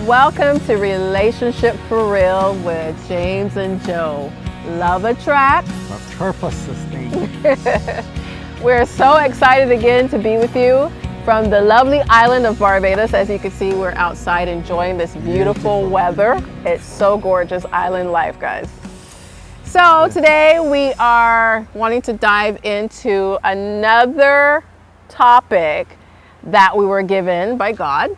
Welcome to Relationship for Real with James and Joe. Love attracts. But purpose sustains. We're so excited again to be with you from the lovely island of Barbados. As you can see, we're outside enjoying this beautiful weather. It's so gorgeous, island life, guys. So today we are wanting to dive into another topic that we were given by God.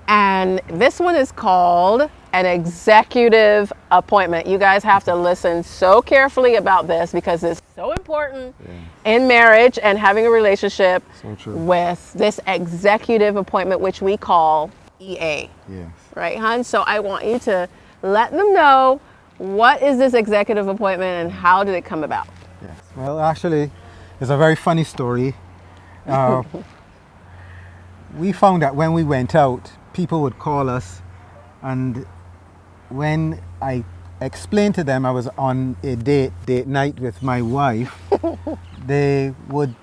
And this one is called an executive appointment. You guys have to listen so carefully about this because it's so important in marriage and having a relationship with this executive appointment, which we call EA. Yes. Right, hon? So I want you to let them know, what is this executive appointment and how did it come about? Yes. Well, actually, it's a very funny story. We found that when we went out, people would call us, and when I explained to them I was on a date night with my wife, they would,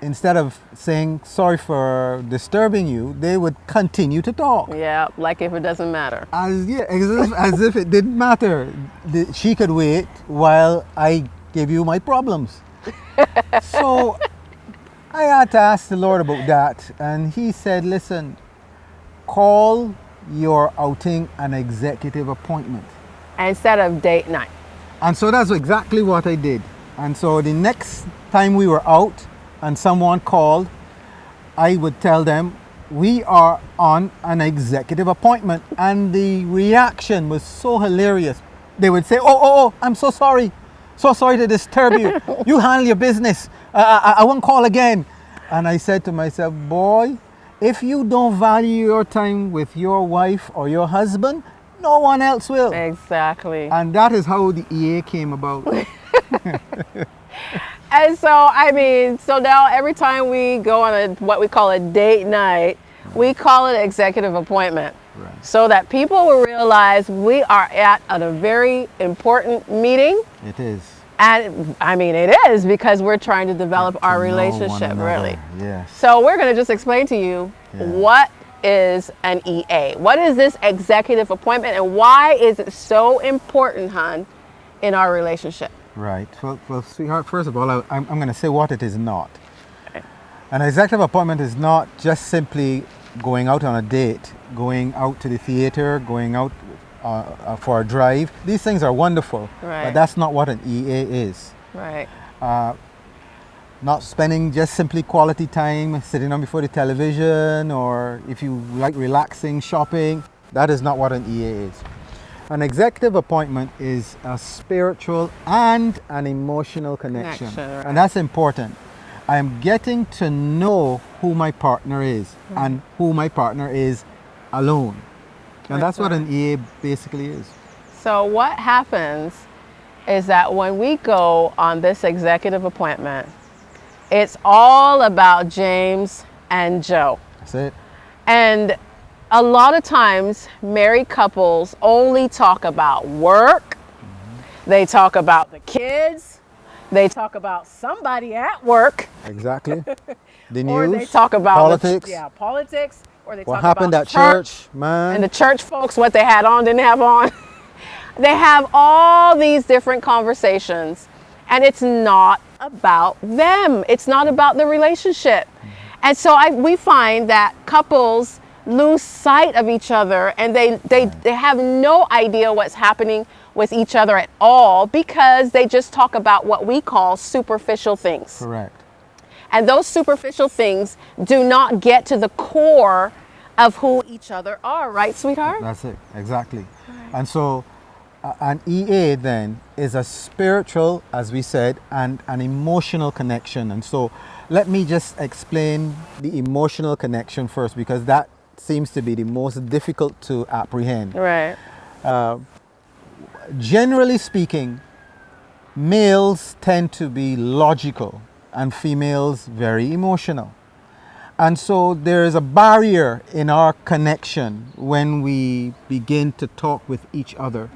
instead of saying sorry for disturbing you, they would continue to talk. Yeah, like if it doesn't matter. As if it didn't matter. She could wait while I gave you my problems. So I had to ask the Lord about that, and He said, listen, call your outing an executive appointment. Instead of date night. And so that's exactly what I did. And so the next time we were out and someone called, I would tell them, we are on an executive appointment. And the reaction was so hilarious. They would say, oh, I'm so sorry. So sorry to disturb you. You handle your business. I won't call again. And I said to myself, boy, if you don't value your time with your wife or your husband, no one else will. Exactly. And that is how the EA came about. And so now every time we go on what we call a date night, we call it executive appointment. Right. So that people will realize we are at a very important meeting. It is. And it is because we're trying to develop our relationship, really. Yes. So we're going to just explain to you what is an EA. What is this executive appointment and why is it so important, hon, in our relationship? Right. Well, sweetheart, first of all, I'm going to say what it is not. Okay. An executive appointment is not just simply going out on a date, going out to the theater, going out for a drive. These things are wonderful, but that's not what an EA is. Right. Not spending just simply quality time sitting on before the television, or if you like relaxing, shopping. That is not what an EA is. An executive appointment is a spiritual and an emotional connection. Right. And that's important. I am getting to know who my partner is and who my partner is alone. And that's what an EA basically is. So what happens is that when we go on this executive appointment, it's all about James and Joe. That's it. And a lot of times married couples only talk about work. They talk about the kids. They talk about somebody at work. Exactly. The news. Or they talk about politics. Politics. Or they What talk happened about at church, man. And the church folks, what they had on, didn't have on. They have all these different conversations, and it's not about them. It's not about the relationship. And so we find that couples lose sight of each other, and they have no idea what's happening with each other at all because they just talk about what we call superficial things. Correct. And those superficial things do not get to the core of who each other are, right, sweetheart? That's it, exactly. Right. And so an EA then is a spiritual, as we said, and an emotional connection. And so let me just explain the emotional connection first, because that seems to be the most difficult to apprehend. Right. Generally speaking, males tend to be logical and females very emotional. And so there is a barrier in our connection when we begin to talk with each other.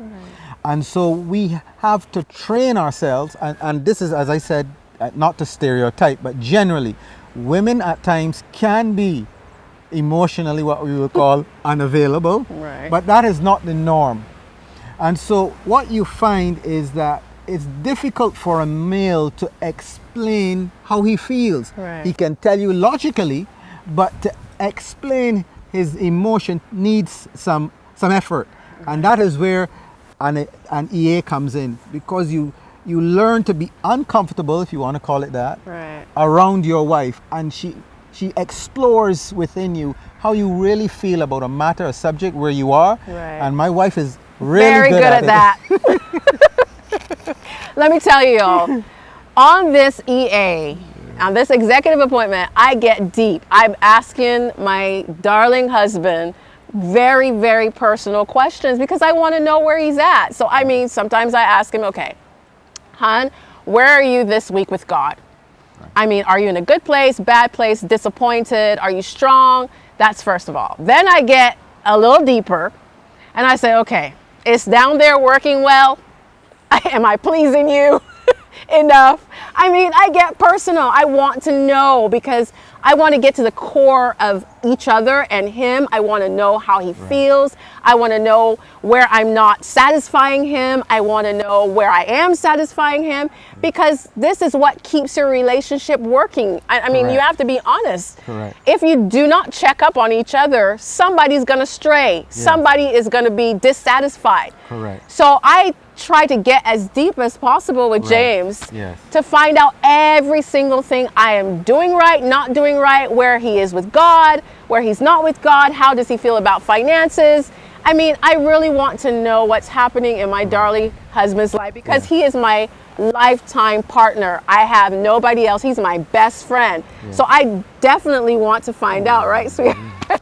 And so we have to train ourselves, and this is, as I said, not to stereotype, but generally, women at times can be emotionally what we would call unavailable. Right. But that is not the norm. And so what you find is that it's difficult for a male to explain how he feels. Right. He can tell you logically, but to explain his emotion needs some effort. And that is where an EA comes in, because you learn to be uncomfortable, if you want to call it that, Right. around your wife, and she explores within you how you really feel about a matter, a subject where you are. Right. And my wife is really Very good at it. that. Let me tell you all, on this EA, on this executive appointment, I get deep. I'm asking my darling husband very, very personal questions because I want to know where he's at. So, I mean, sometimes I ask him, okay, hon, where are you this week with God? I mean, are you in a good place, bad place, disappointed? Are you strong? That's first of all. Then I get a little deeper and I say, okay, it's down there working well. Am I pleasing you enough? I mean, I get personal. I want to know because I want to get to the core of each other and him. I want to know how he feels. I want to know where I'm not satisfying him. I want to know where I am satisfying him, because this is what keeps your relationship working. I mean, you Correct. have to be honest. Correct. If you do not check up on each other, somebody's going to stray. Somebody is going to be dissatisfied. Correct. So I try to get as deep as possible with Right. James Yes. to find out every single thing I am doing right, not doing right, where he is with God, where he's not with God, how does he feel about finances. I mean, I really want to know what's happening in my darling husband's life, because he is my lifetime partner. I have nobody else. He's my best friend. So I definitely want to find out, right, sweetheart?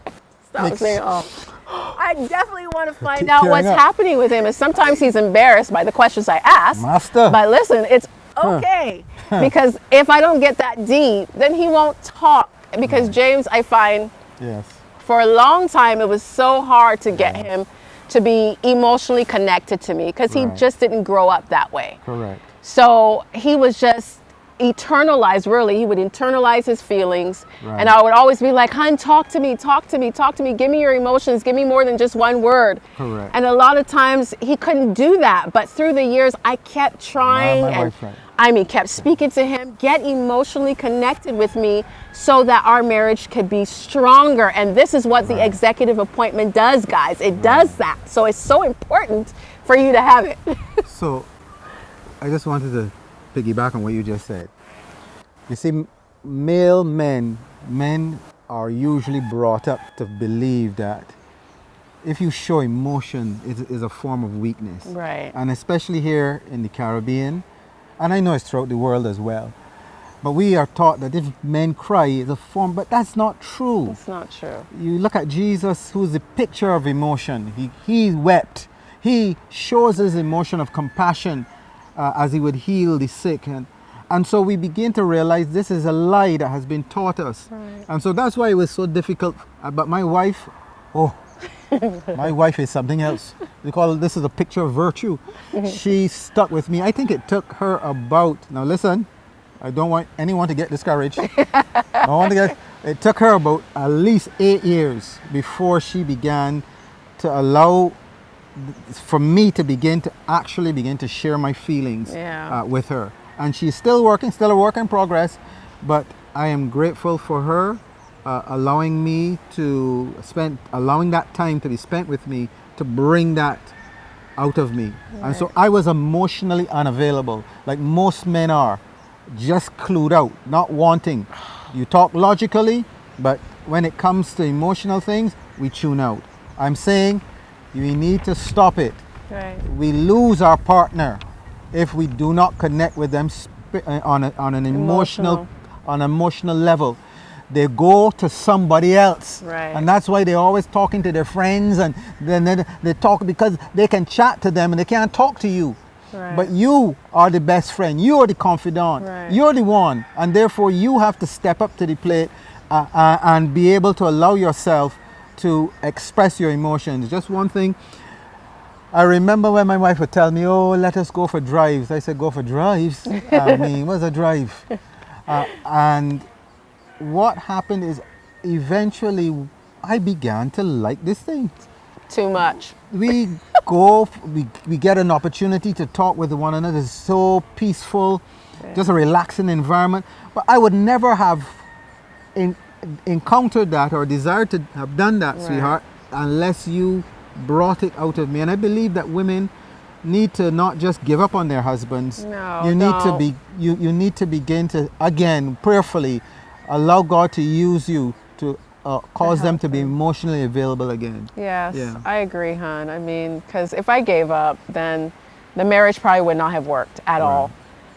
Stop Makes- saying, oh. I definitely want to find Keep out tearing what's up. happening with him. And sometimes he's embarrassed by the questions I ask. Master. But listen, it's okay. Because if I don't get that deep, then he won't talk. Because James, I find, Yes. for a long time, it was so hard to get him to be emotionally connected to me, because he Right. just didn't grow up that way. Correct. So he was just eternalized, really. He would internalize his feelings. Right. And I would always be like, hon, talk to me, talk to me, talk to me. Give me your emotions. Give me more than just one word. Correct. And a lot of times he couldn't do that. But through the years, I kept trying My and wife's right. I mean, kept speaking to him, get emotionally connected with me so that our marriage could be stronger. And this is what the executive appointment does, guys. It does that. So it's so important for you to have it. So, I just wanted to piggyback on what you just said. You see, male men are usually brought up to believe that if you show emotion, it is a form of weakness. Right. And especially here in the Caribbean, and I know it's throughout the world as well. But we are taught that if men cry, it's a form, but that's not true. It's not true. You look at Jesus, who's the picture of emotion. He wept. He shows his emotion of compassion as he would heal the sick. And so we begin to realize this is a lie that has been taught us. Right. And so that's why it was so difficult. But my wife, my wife is something else. We call this is a picture of virtue. She stuck with me. I think it took her about, now listen, I don't want anyone to get discouraged. It took her about at least 8 years before she began to allow for me to begin to share my feelings with her. And she's still working, still a work in progress, but I am grateful for her allowing that time to be spent with me to bring that out of me. Right. And so I was emotionally unavailable, like most men are, just clued out, not wanting. You talk logically, but when it comes to emotional things, we tune out. I'm saying we need to stop it. Right. We lose our partner if we do not connect with them on an emotional level. They go to somebody else. Right. And that's why they're always talking to their friends, and then they talk because they can chat to them and they can't talk to you. Right. But you are the best friend. You are the confidant. Right. You're the one. And therefore you have to step up to the plate and be able to allow yourself to express your emotions. Just one thing. I remember when my wife would tell me, oh, let us go for drives. I said, go for drives? I mean, what's a drive? And what happened is eventually I began to like this thing. Too much. We go, we get an opportunity to talk with one another. It's so peaceful, just a relaxing environment. But I would never have encountered that or desired to have done that, Right. sweetheart, unless you brought it out of me. And I believe that women need to not just give up on their husbands. No, you need to don't. be you need to begin to, again, prayerfully allow God to use you to cause them help to be them. emotionally available again. Yes, Yeah. I agree, hon. I mean, because if I gave up, then the marriage probably would not have worked at all.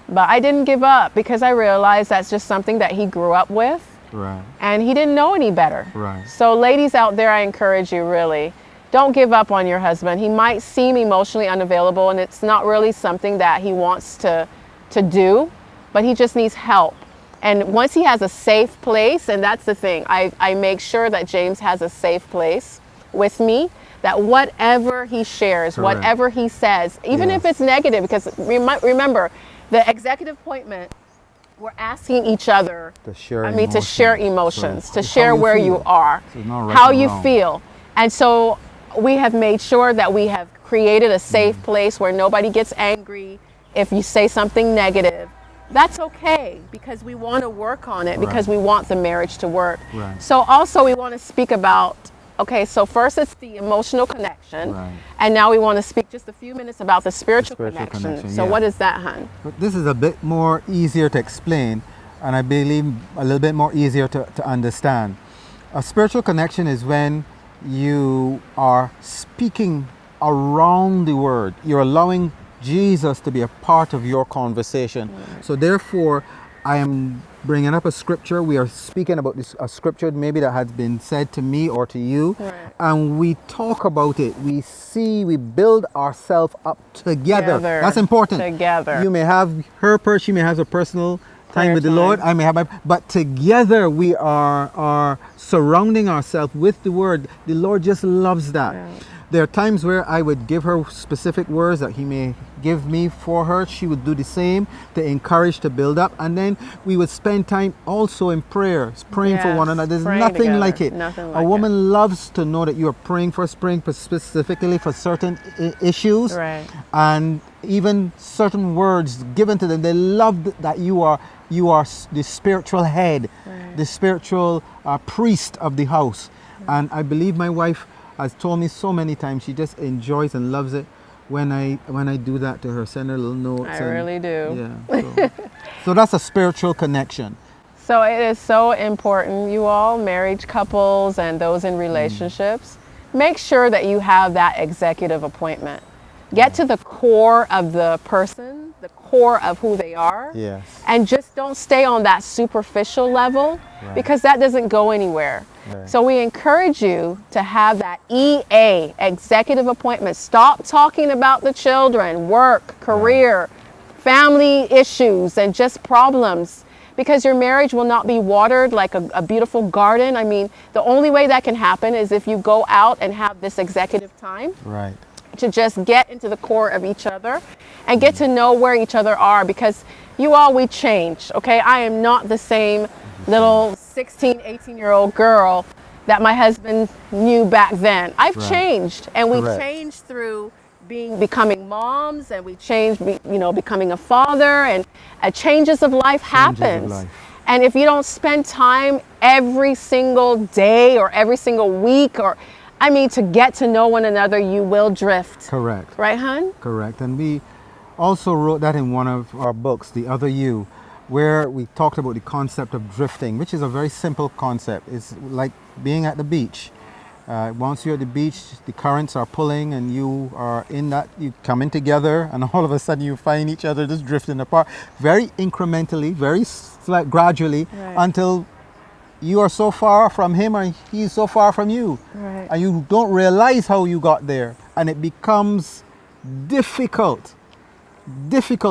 But I didn't give up because I realized that's just something that he grew up with Right. and he didn't know any better. Right. So ladies out there, I encourage you really, don't give up on your husband. He might seem emotionally unavailable and it's not really something that he wants to do, but he just needs help. And once he has a safe place, and that's the thing, I make sure that James has a safe place with me, that whatever he shares, Correct. whatever he says, even if Yes. it's negative, because remember, the executive appointment, we're asking each other, To share to share emotions. emotions, So to it's share how you where feel. you are, So it's not right how and you wrong. feel. And so we have made sure that we have created a Mm. safe place where nobody gets angry if you say something negative. That's okay because we want to work on it because we want the marriage to work. Right. So also we want to speak about, okay, so first it's the emotional connection. Right. And now we want to speak just a few minutes about the spiritual, spiritual connection, So yeah. what is that, hon? But this is a bit more easier to explain, and I believe a little bit more easier to understand. A spiritual connection is when you are speaking around the word. You're allowing Jesus to be a part of your conversation. So therefore, I am bringing up a scripture. We are speaking about a scripture maybe that has been said to me or to you, Right. and we talk about it. We build ourselves up together. Together. That's important. Together. You may have she may have a personal time Prayer with the time. Lord. I may have but together we are surrounding ourselves with the word. The Lord just loves that. Yeah. There are times where I would give her specific words that he may give me for her. She would do the same to encourage, to build up. And then we would spend time also in prayer, praying for Yes, one another. There's praying nothing together. like it. Nothing A like woman loves to know that you are praying for specifically for certain issues. Right. And even certain words given to them. They love that you are the spiritual head, Right. the spiritual priest of the house. And I believe my wife has told me so many times she just enjoys and loves it when I do that to her. Send her little notes. I really do. Yeah. So that's a spiritual connection. So it is so important, you all, married couples and those in relationships, make sure that you have that executive appointment. Get to the core of the person, the core of who they are, Yes. and just don't stay on that superficial level because that doesn't go anywhere. Right. So we encourage you to have that EA, executive appointment. Stop talking about the children, work, career, family issues, and just problems. Because your marriage will not be watered like a beautiful garden. I mean, the only way that can happen is if you go out and have this executive time Right. to just get into the core of each other and get to know where each other are, because you all, we change, okay? I am not the same little 16, 18-year-old girl that my husband knew back then. I've Right. changed, and we Correct. changed through becoming moms, and we changed, becoming a father, and changes of life happens. life. And if you don't spend time every single day or every single week, to get to know one another, you will drift. Correct. Right, hon? Correct. And we also wrote that in one of our books, The Other You, where we talked about the concept of drifting, which is a very simple concept. It's like being at the beach. Once you're at the beach, the currents are pulling and you are in that, you come in together, and all of a sudden you find each other just drifting apart very incrementally, very gradually, Right. until you are so far from him and he's so far from you. Right. And you don't realize how you got there, and it becomes difficult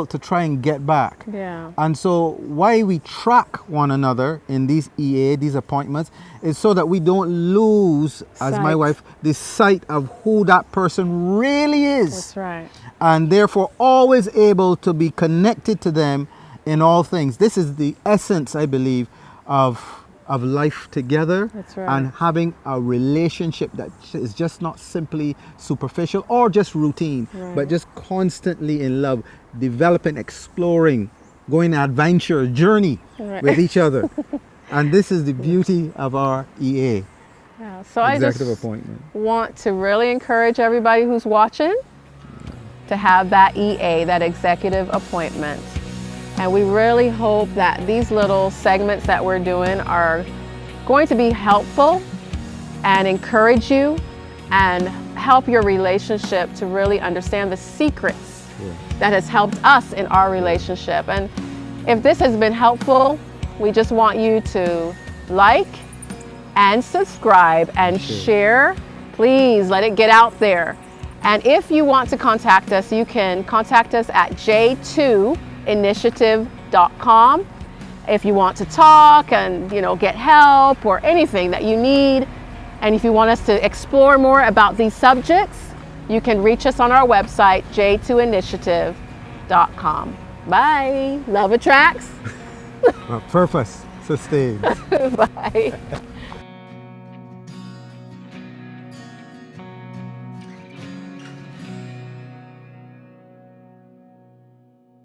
to try and get back. Yeah. And so why we track one another in these these appointments, is so that we don't lose, as my Sight. wife, the sight of who that person really is. That's right. And therefore always able to be connected to them in all things. This is the essence, I believe, of of life together. That's right. And having a relationship that is just not simply superficial or just routine, Right. but just constantly in love, developing, exploring, going on adventure, journey Right. with each other. And this is the beauty of our EA, Yeah, so I just executive appointment. want to really encourage everybody who's watching to have that EA, that executive appointment. And we really hope that these little segments that we're doing are going to be helpful and encourage you and help your relationship to really understand the secrets that has helped us in our relationship. And if this has been helpful, we just want you to like and subscribe and share. Please let it get out there. And if you want to contact us, you can contact us at j2initiative.com. If you want to talk and get help or anything that you need, and if you want us to explore more about these subjects, you can reach us on our website, j2initiative.com. Bye. Love attracts. Purpose sustains. Bye.